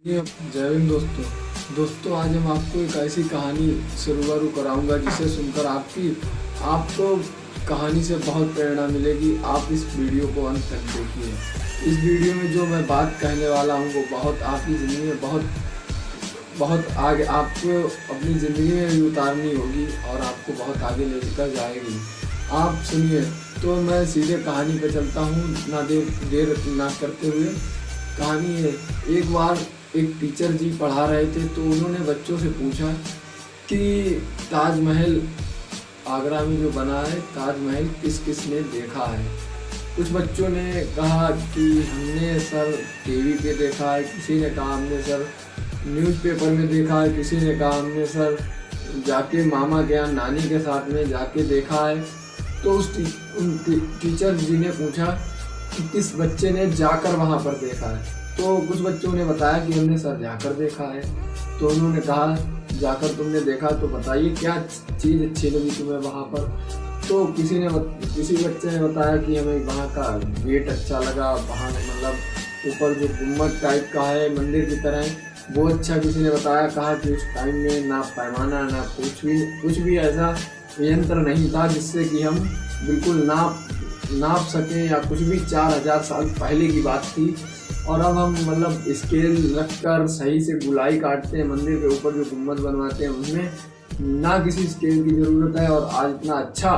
ये जय हिंद दोस्तों आज हम आपको एक ऐसी कहानी से रूबरू कराऊंगा जिसे सुनकर आपको कहानी से बहुत प्रेरणा मिलेगी। आप इस वीडियो को अंत तक देखिए। इस वीडियो में जो मैं बात कहने वाला हूँ वो बहुत आपकी ज़िंदगी में बहुत आगे आपको अपनी ज़िंदगी में भी उतारनी होगी और आपको बहुत आगे लेकर जाएगी। आप सुनिए। तो मैं सीधे कहानी पे चलता हूँ, ना देर ना करते हुए। कहानी है, एक बार एक टीचर जी पढ़ा रहे थे तो उन्होंने बच्चों से पूछा कि ताजमहल आगरा में जो बना है, ताजमहल किस किस ने देखा है। कुछ बच्चों ने कहा कि हमने सर टीवी पे देखा है, किसी ने कहा हमने सर न्यूज़पेपर में देखा है, किसी ने कहा हमने सर जाके मामा के यहाँ नानी के साथ में जाके देखा है। तो उन टीचर जी ने पूछा कि किस बच्चे ने जाकर वहाँ पर देखा है। तो कुछ बच्चों ने बताया कि हमने सर जाकर देखा है। तो उन्होंने कहा जाकर तुमने देखा तो बताइए क्या चीज़ अच्छी लगी तुम्हें वहाँ पर। तो किसी बच्चे ने बताया कि हमें वहाँ का गेट अच्छा लगा, वहाँ मतलब ऊपर जो गुम्बद टाइप का है मंदिर की तरह वो अच्छा। किसी ने कहा कि उस टाइम में ना पैमाना ना कुछ भी ऐसा यंत्र नहीं था जिससे कि हम बिल्कुल नाप सकें या कुछ भी। 4000 साल पहले की बात थी और अब हम मतलब स्केल रखकर सही से गुलाई काटते हैं। मंदिर के ऊपर जो गुम्बद बनवाते हैं उनमें ना किसी स्केल की ज़रूरत है और आज इतना अच्छा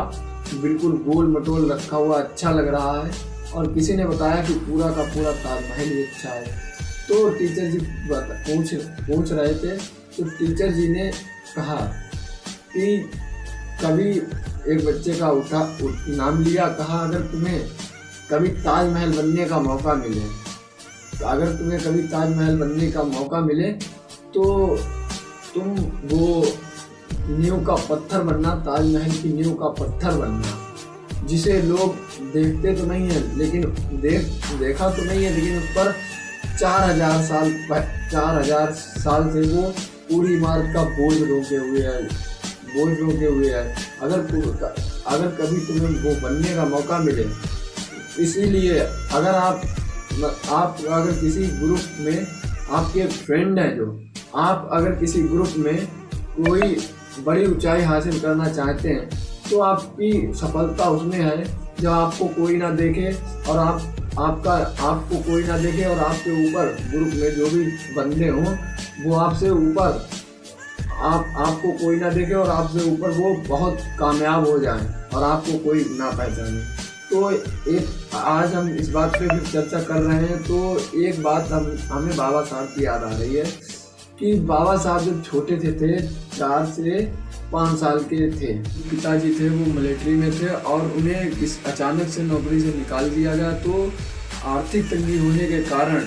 बिल्कुल गोल मटोल रखा हुआ अच्छा लग रहा है। और किसी ने बताया कि पूरा का पूरा ताजमहल ही अच्छा है। तो टीचर जी पूछ रहे थे। तो टीचर जी ने कहा कि कभी एक बच्चे का नाम लिया, कहा अगर तुम्हें कभी ताजमहल बनने का मौका मिले तो तुम वो नींव का पत्थर बनना, ताजमहल की नींव का पत्थर बनना, जिसे लोग देखते तो नहीं है लेकिन देखा तो नहीं है लेकिन उस पर 4000 साल से वो पूरी इमारत का बोझ रोके हुए है। अगर कभी तुम्हें वो बनने का मौका मिले, इसीलिए अगर आप अगर किसी ग्रुप में आपके फ्रेंड हैं जो आप अगर किसी ग्रुप में कोई बड़ी ऊंचाई हासिल करना चाहते हैं तो आपकी सफलता उसमें है जब आपको कोई ना देखे और आपको कोई ना देखे और आपके ऊपर ग्रुप में जो भी बंदे हों वो आपसे ऊपर आपको कोई ना देखे और आपसे ऊपर वो बहुत कामयाब हो जाएं और आपको कोई ना पहचाने। तो एक आज हम इस बात पे भी चर्चा कर रहे हैं। तो एक बात हमें बाबा साहब की याद आ रही है कि बाबा साहब जब छोटे थे 4 से 5 साल के थे, पिताजी थे वो मिलिट्री में थे और उन्हें अचानक से नौकरी से निकाल दिया गया। तो आर्थिक तंगी होने के कारण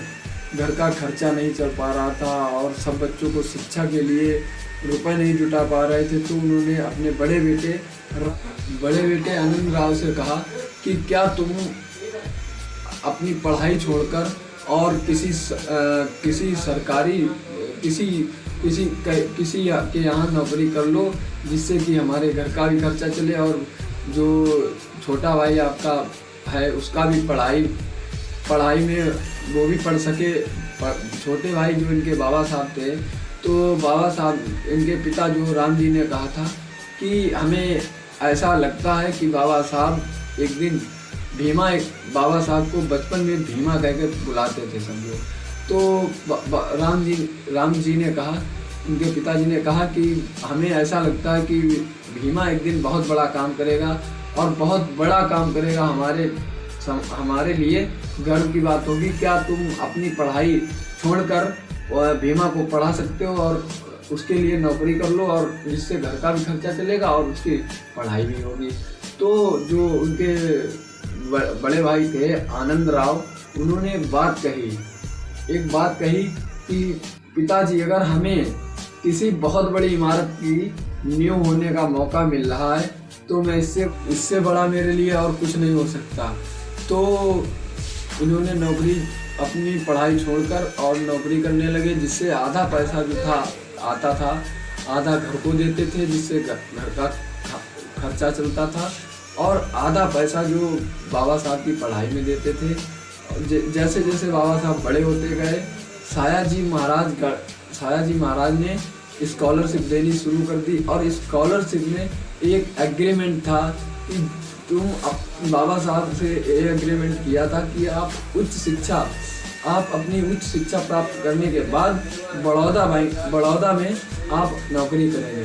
घर का खर्चा नहीं चल पा रहा था और सब बच्चों को शिक्षा के लिए रुपए नहीं जुटा पा रहे थे। तो उन्होंने अपने बड़े बेटे आनंद राव से कहा कि क्या तुम अपनी पढ़ाई छोड़कर और किसी के यहाँ नौकरी कर लो जिससे कि हमारे घर का भी खर्चा चले और जो छोटा भाई आपका है उसका भी पढ़ाई में वो भी पढ़ सके। छोटे भाई जो इनके बाबा साहब थे, तो बाबा साहब इनके पिता जो राम जी ने कहा था कि हमें ऐसा लगता है कि बाबा साहब एक दिन बाबा साहब को बचपन में भीमा कहकर बुलाते थे समझो। तो राम जी ने कहा, उनके पिताजी ने कहा कि हमें ऐसा लगता है कि भीमा एक दिन बहुत बड़ा काम करेगा और बहुत बड़ा काम करेगा, हमारे लिए गर्व की बात होगी। क्या तुम अपनी पढ़ाई छोड़कर भीमा को पढ़ा सकते हो और उसके लिए नौकरी कर लो और जिससे घर का भी खर्चा चलेगा और उसकी पढ़ाई भी होगी। तो जो उनके बड़े भाई थे आनंद राव, उन्होंने एक बात कही कि पिताजी अगर हमें किसी बहुत बड़ी इमारत की नींव होने का मौका मिल रहा है तो मैं इससे बड़ा मेरे लिए और कुछ नहीं हो सकता। तो उन्होंने अपनी पढ़ाई छोड़कर और नौकरी करने लगे, जिससे आधा पैसा जो आता था आधा घर को देते थे जिससे घर का खर्चा चलता था और आधा पैसा जो बाबा साहब की पढ़ाई में देते थे। जैसे जैसे बाबा साहब बड़े होते गए सायाजी महाराज ने स्कॉलरशिप देनी शुरू कर दी। और स्कॉलरशिप में एक एग्रीमेंट था कि बाबा साहब से ये एग्रीमेंट किया था कि आप अपनी उच्च शिक्षा प्राप्त करने के बाद बड़ौदा में आप नौकरी करेंगे।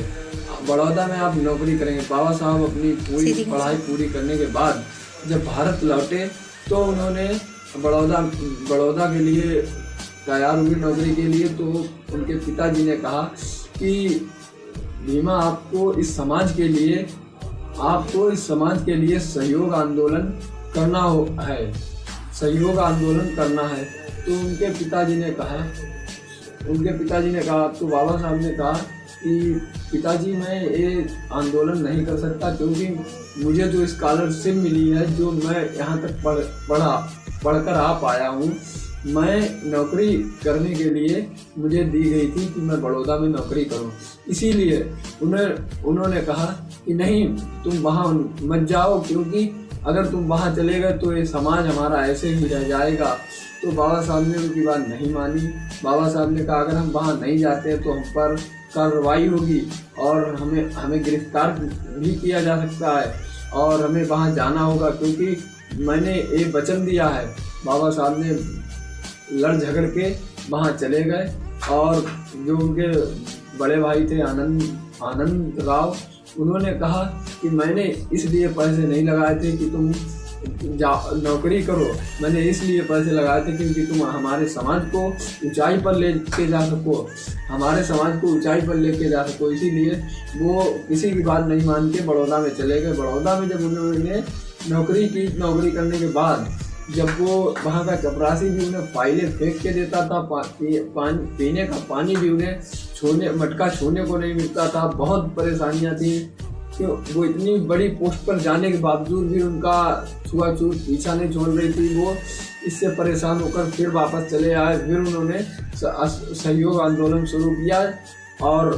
बाबा साहब अपनी पूरी पढ़ाई पूरी करने के बाद जब भारत लौटे तो उन्होंने बड़ौदा के लिए तैयार हुई नौकरी के लिए। तो उनके पिताजी ने कहा कि भीमा, आपको इस समाज के लिए सहयोग आंदोलन करना है। तो उनके पिताजी ने कहा तो बाबा साहब ने कहा कि पिताजी, मैं ये आंदोलन नहीं कर सकता, क्योंकि मुझे जो स्कॉलरशिप मिली है, जो मैं यहाँ तक पढ़कर आ पाया हूँ, मैं नौकरी करने के लिए मुझे दी गई थी कि मैं बड़ौदा में नौकरी करूं। इसीलिए उन्होंने कहा कि नहीं, तुम वहाँ मत जाओ, क्योंकि अगर तुम वहाँ चले गए तो ये समाज हमारा ऐसे ही रह जाएगा। तो बाबा साहब ने उनकी बात नहीं मानी। बाबा साहब ने कहा अगर हम वहाँ नहीं जाते तो हम पर कार्रवाई होगी और हमें गिरफ्तार भी किया जा सकता है और हमें वहाँ जाना होगा, क्योंकि मैंने ये वचन दिया है। बाबा साहब ने लड़ झगड़ के वहाँ चले गए और जो उनके बड़े भाई थे आनंद राव, उन्होंने कहा कि मैंने इसलिए पैसे नहीं लगाए थे कि तुम नौकरी करो, मैंने इसलिए पैसे लगाए थे क्योंकि तुम हमारे समाज को ऊंचाई पर लेके जा सको। इसीलिए वो किसी की बात नहीं मान के बड़ौदा में चले गए। बड़ौदा में जब उन्होंने नौकरी करने के बाद जब वो वहाँ का चपरासी भी उन्हें फाइलें फेंक के देता था, पीने का पानी भी उन्हें मटका छूने को नहीं मिलता था, बहुत परेशानियाँ थी। कि वो इतनी बड़ी पोस्ट पर जाने के बावजूद भी उनका छुआछूत पीछा नहीं छोड़ रही थी। वो इससे परेशान होकर फिर वापस चले आए। फिर उन्होंने सहयोग आंदोलन शुरू किया और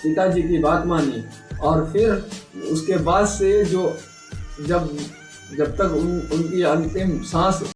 पिताजी की बात मानी। और फिर उसके बाद से जब तक उनकी अंतिम सांस